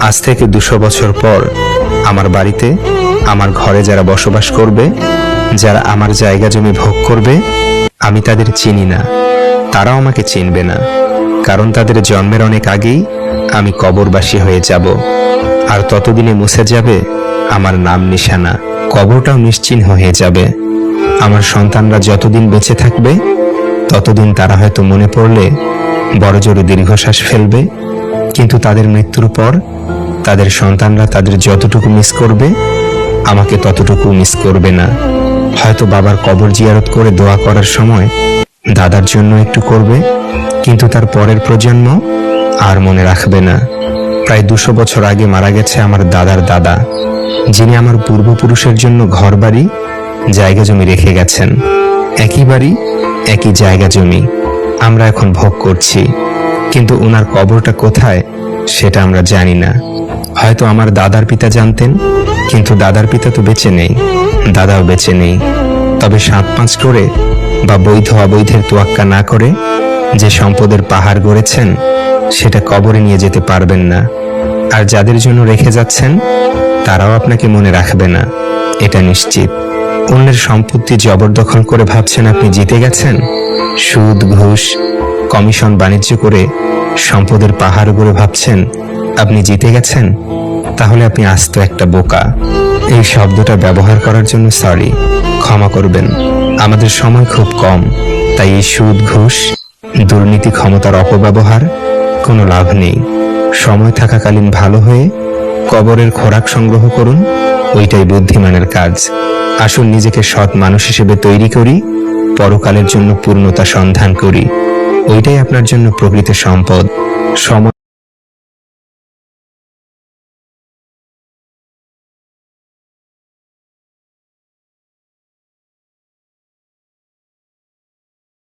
আজ থেকে 200 বছর পর আমার বাড়িতে, আমার ঘরে যারা বসবাস করবে, যারা আমার জায়গা জমি ভোগ করবে, আমি তাদের চিনি না, তারাও আমাকে চিনবে না, কারণ তাদের জন্মের অনেক আগেই আমি কবরবাসী হয়ে যাব। আর ততদিনে মুছে যাবে আমার নাম নিশানা, কবরটাও নিশ্চিহ্ন হয়ে যাবে। আমার সন্তানরা যতদিন বেঁচে থাকবে ততদিন তারা হয়তো মনে পড়লে বড়জোর দীর্ঘশ্বাস ফেলবে, কিন্তু তাদের মৃত্যুর পর তাদের সন্তানরা তাদের যতটুকু মিস করবে আমাকে ততটুকু মিস করবে না। হয়তো বাবার কবর জিয়ারত করে দোয়া করার সময় দাদার জন্য একটু করবে, কিন্তু তার পরের প্রজন্ম আর মনে রাখবে না। প্রায় 200 বছর আগে মারা গেছে আমার দাদার দাদা, যিনি আমার পূর্বপুরুষের জন্য ঘর বাড়ি জায়গা জমি রেখে গেছেন। একই বাড়ি, একই জায়গা জমি আমরা এখন ভোগ করছি, কিন্তু ওনার কবরটা কোথায় সেটা আমরা জানি না। হয়তো আমার দাদার পিতা জানতেন, কিন্তু দাদার পিতা তো বেঁচে নেই, দাদাও বেঁচে নেই। তবে 7-5 করে বা বৈধ অবৈধের তোয়াক্কা না করে যে সম্পদের পাহাড় গড়েছেন সেটা কবরে নিয়ে যেতে পারবেন না। আর যাদের জন্য রেখে যাচ্ছেন তারাও আপনাকে মনে রাখবে না, এটা নিশ্চিত। অন্যের সম্পত্তি জবরদখল করে ভাবছেন আপনি জিতে গেছেন, সুদ ঘুষ কমিশন বাণিজ্য করে সম্পদের পাহাড় গড়ে ভাবছেন আপনি জিতে গেছেন, তাহলে আপনি আস্ত একটা বোকা। এই শব্দটা ব্যবহার করার জন্য সরি, ক্ষমা করবেন। আমাদের সময় খুব কম, তাই এই সুদ ঘুষ দুর্নীতি ক্ষমতার অপব্যবহার কোনো লাভ নেই। সময় থাকাকালীন ভালো হয়ে কবরের খোরাক সংগ্রহ করুন, ওইটাই বুদ্ধিমানের কাজ। আসুন নিজেকে সৎ মানুষ হিসেবে তৈরি করি, পরকালের জন্য পূর্ণতা সন্ধান করি, ওইটাই আপনার জন্য প্রকৃত সম্পদ। সময়